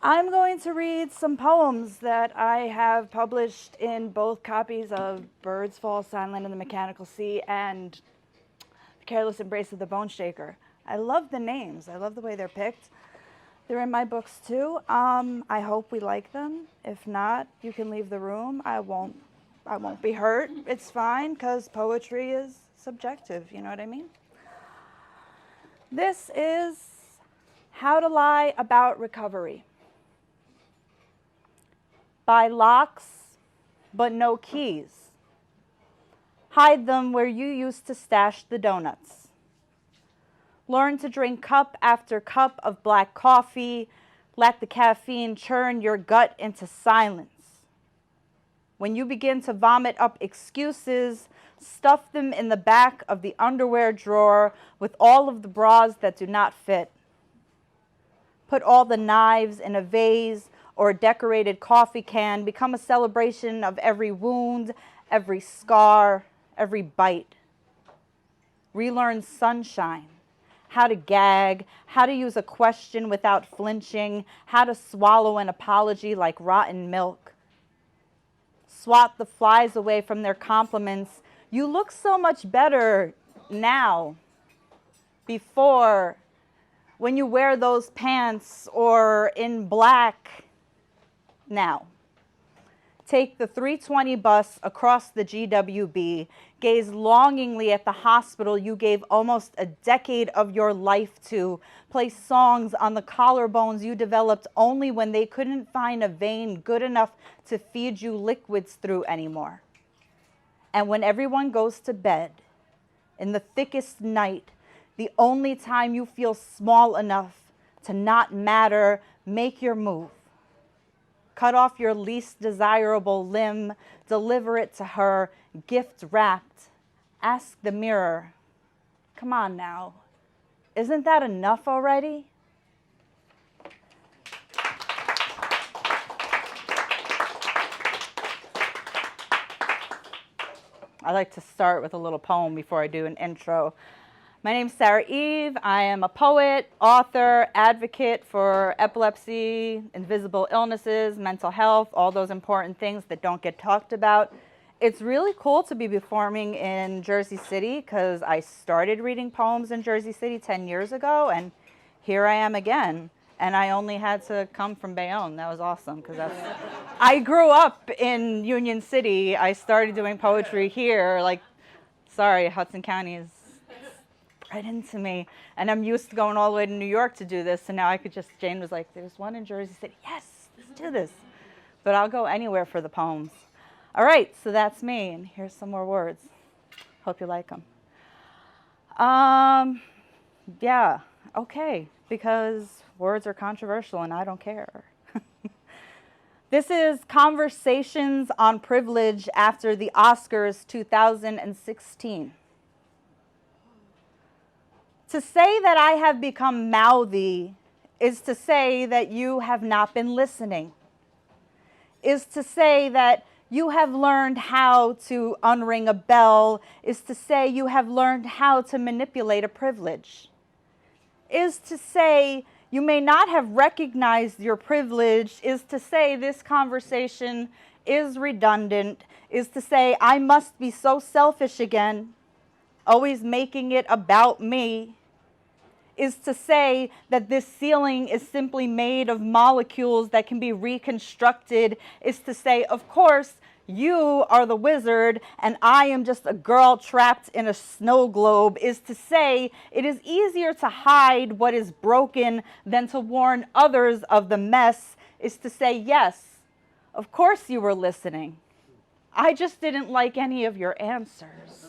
I'm going to read some poems that I have published in both copies of Birds Fall Silent in the Mechanical Sea and The Careless Embrace of the Bone Shaker. I love the names. I love the way they're picked. They're in my books too. I hope we like them. If not, you can leave the room. I won't be hurt. It's fine because poetry is subjective. You know what I mean? This is How to Lie About Recovery. Buy locks, but no keys. Hide them where you used to stash the donuts. Learn to drink cup after cup of black coffee. Let the caffeine churn your gut into silence. When you begin to vomit up excuses, stuff them in the back of the underwear drawer with all of the bras that do not fit. Put all the knives in a vase or a decorated coffee can. Become a celebration of every wound, every scar, every bite. Relearn sunshine, how to gag, how to use a question without flinching, how to swallow an apology like rotten milk. Swat the flies away from their compliments. You look so much better now, before, when you wear those pants, or in black now. Take the 320 bus across the GWB, gaze longingly at the hospital you gave almost a decade of your life to, play songs on the collarbones you developed only when they couldn't find a vein good enough to feed you liquids through anymore. And when everyone goes to bed, in the thickest night, the only time you feel small enough to not matter, make your move. Cut off your least desirable limb, deliver it to her, gift wrapped. Ask the mirror, come on now, isn't that enough already? I like to start with a little poem before I do an intro. My name's SaraEve. I am a poet, author, advocate for epilepsy, invisible illnesses, mental health, all those important things that don't get talked about. It's really cool to be performing in Jersey City because I started reading poems in Jersey City 10 years ago, and here I am again. And I only had to come from Bayonne. That was awesome because I grew up in Union City. I started doing poetry here. Sorry, Hudson County is right into me. And I'm used to going all the way to New York to do this. And now I could just, Jane was like, there's one in Jersey City. Yes, let's do this. But I'll go anywhere for the poems. All right, so that's me. And here's some more words. Hope you like them. Yeah, okay, because words are controversial and I don't care. This is Conversations on Privilege after the Oscars 2016. To say that I have become mouthy is to say that you have not been listening, is to say that you have learned how to unring a bell, is to say you have learned how to manipulate a privilege, is to say you may not have recognized your privilege, is to say this conversation is redundant, is to say I must be so selfish again, always making it about me, is to say that this ceiling is simply made of molecules that can be reconstructed, is to say, of course, you are the wizard and I am just a girl trapped in a snow globe, is to say it is easier to hide what is broken than to warn others of the mess, is to say, yes, of course you were listening. I just didn't like any of your answers.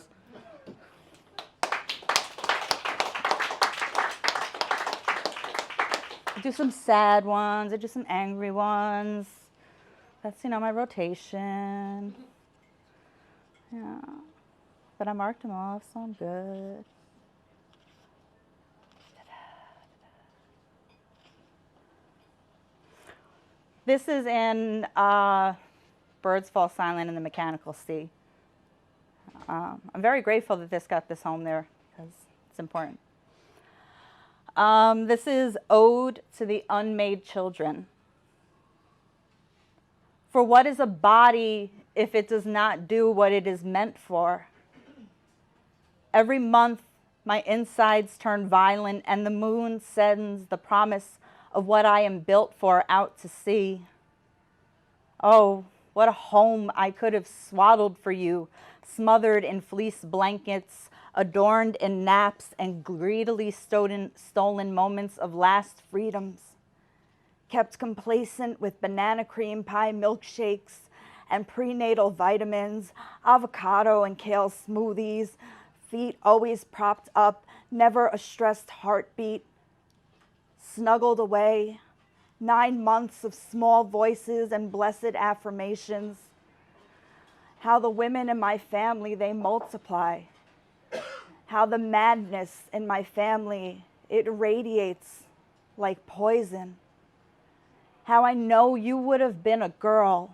I do some sad ones, I do some angry ones. That's, my rotation. Yeah. But I marked them off, so I'm good. This is in Birds Fall Silent in the Mechanical Sea. I'm very grateful that this got this home there, because it's important. This is Ode to the Unmade Children. For what is a body if it does not do what it is meant for? Every month, my insides turn violent, and the moon sends the promise of what I am built for out to sea. Oh, what a home I could have swaddled for you, smothered in fleece blankets, adorned in naps and greedily stolen moments of last freedoms, kept complacent with banana cream pie milkshakes and prenatal vitamins, avocado and kale smoothies, feet always propped up, never a stressed heartbeat, snuggled away, 9 months of small voices and blessed affirmations. How the women in my family, they multiply. How the madness in my family, it radiates like poison. How I know you would have been a girl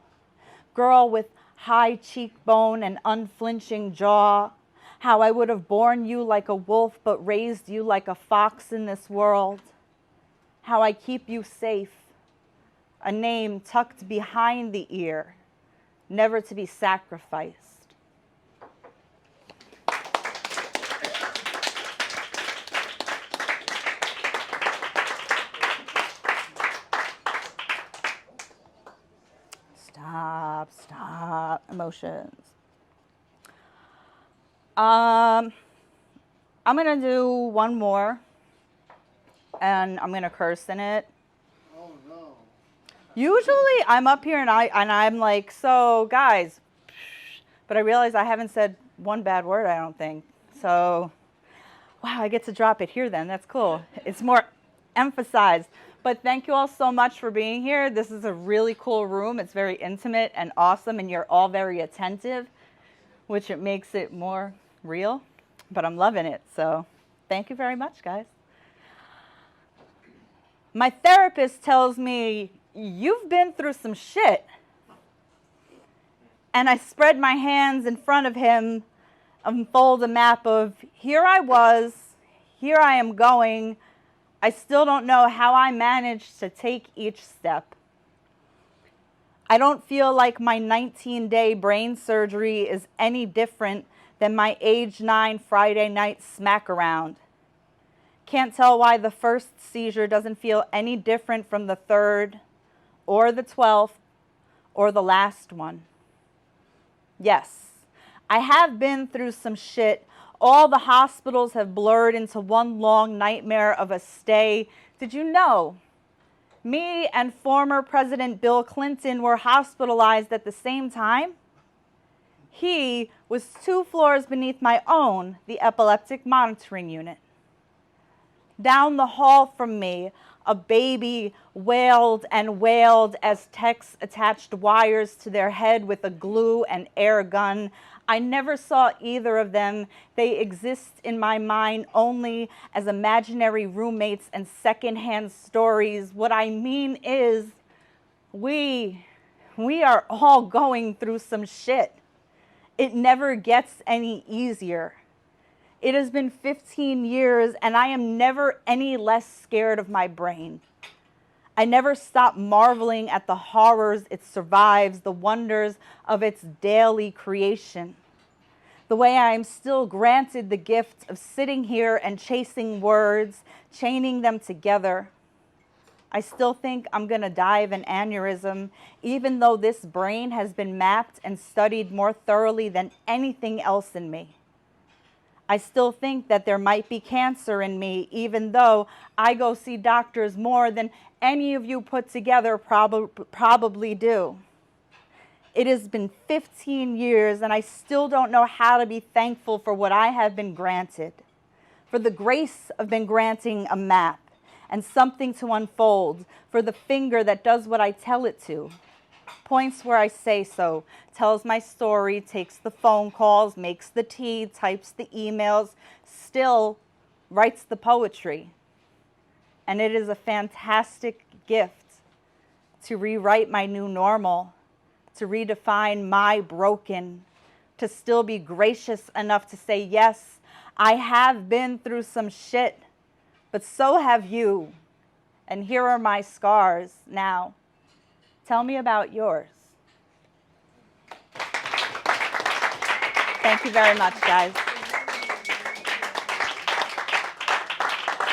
with high cheekbone and unflinching jaw. How I would have borne you like a wolf but raised you like a fox in this world. How I keep you safe, a name tucked behind the ear, never to be sacrificed. Stop, emotions. I'm gonna do one more, and I'm gonna curse in it. Oh no. Usually I'm up here and I'm like, so guys, but I realize I haven't said one bad word, I don't think. So, wow, I get to drop it here then. That's cool. It's more emphasized. But thank you all so much for being here. This is a really cool room. It's very intimate and awesome, and you're all very attentive, which it makes it more real. But I'm loving it. So thank you very much, guys. My therapist tells me, you've been through some shit. And I spread my hands in front of him, unfold a map of here I was, here I am going. I still don't know how I managed to take each step. I don't feel like my 19-day brain surgery is any different than my age 9 Friday night smack around. Can't tell why the first seizure doesn't feel any different from the 3rd or the 12th or the last one. Yes, I have been through some shit. All the hospitals have blurred into one long nightmare of a stay. Did you know? Me and former President Bill Clinton were hospitalized at the same time. He was 2 floors beneath my own, the epileptic monitoring unit. Down the hall from me, a baby wailed and wailed as techs attached wires to their head with a glue and air gun. I never saw either of them. They exist in my mind only as imaginary roommates and secondhand stories. What I mean is, we are all going through some shit. It never gets any easier. It has been 15 years, and I am never any less scared of my brain. I never stop marveling at the horrors it survives, the wonders of its daily creation. The way I am still granted the gift of sitting here and chasing words, chaining them together. I still think I'm going to die of an aneurysm, even though this brain has been mapped and studied more thoroughly than anything else in me. I still think that there might be cancer in me, even though I go see doctors more than any of you put together probably do. It has been 15 years, and I still don't know how to be thankful for what I have been granted, for the grace of been granting a map and something to unfold, for the finger that does what I tell it to, points where I say so, tells my story, takes the phone calls, makes the tea, types the emails, still writes the poetry. And it is a fantastic gift to rewrite my new normal, to redefine my broken, to still be gracious enough to say, yes, I have been through some shit, but so have you. And here are my scars now. Tell me about yours. Thank you very much, guys.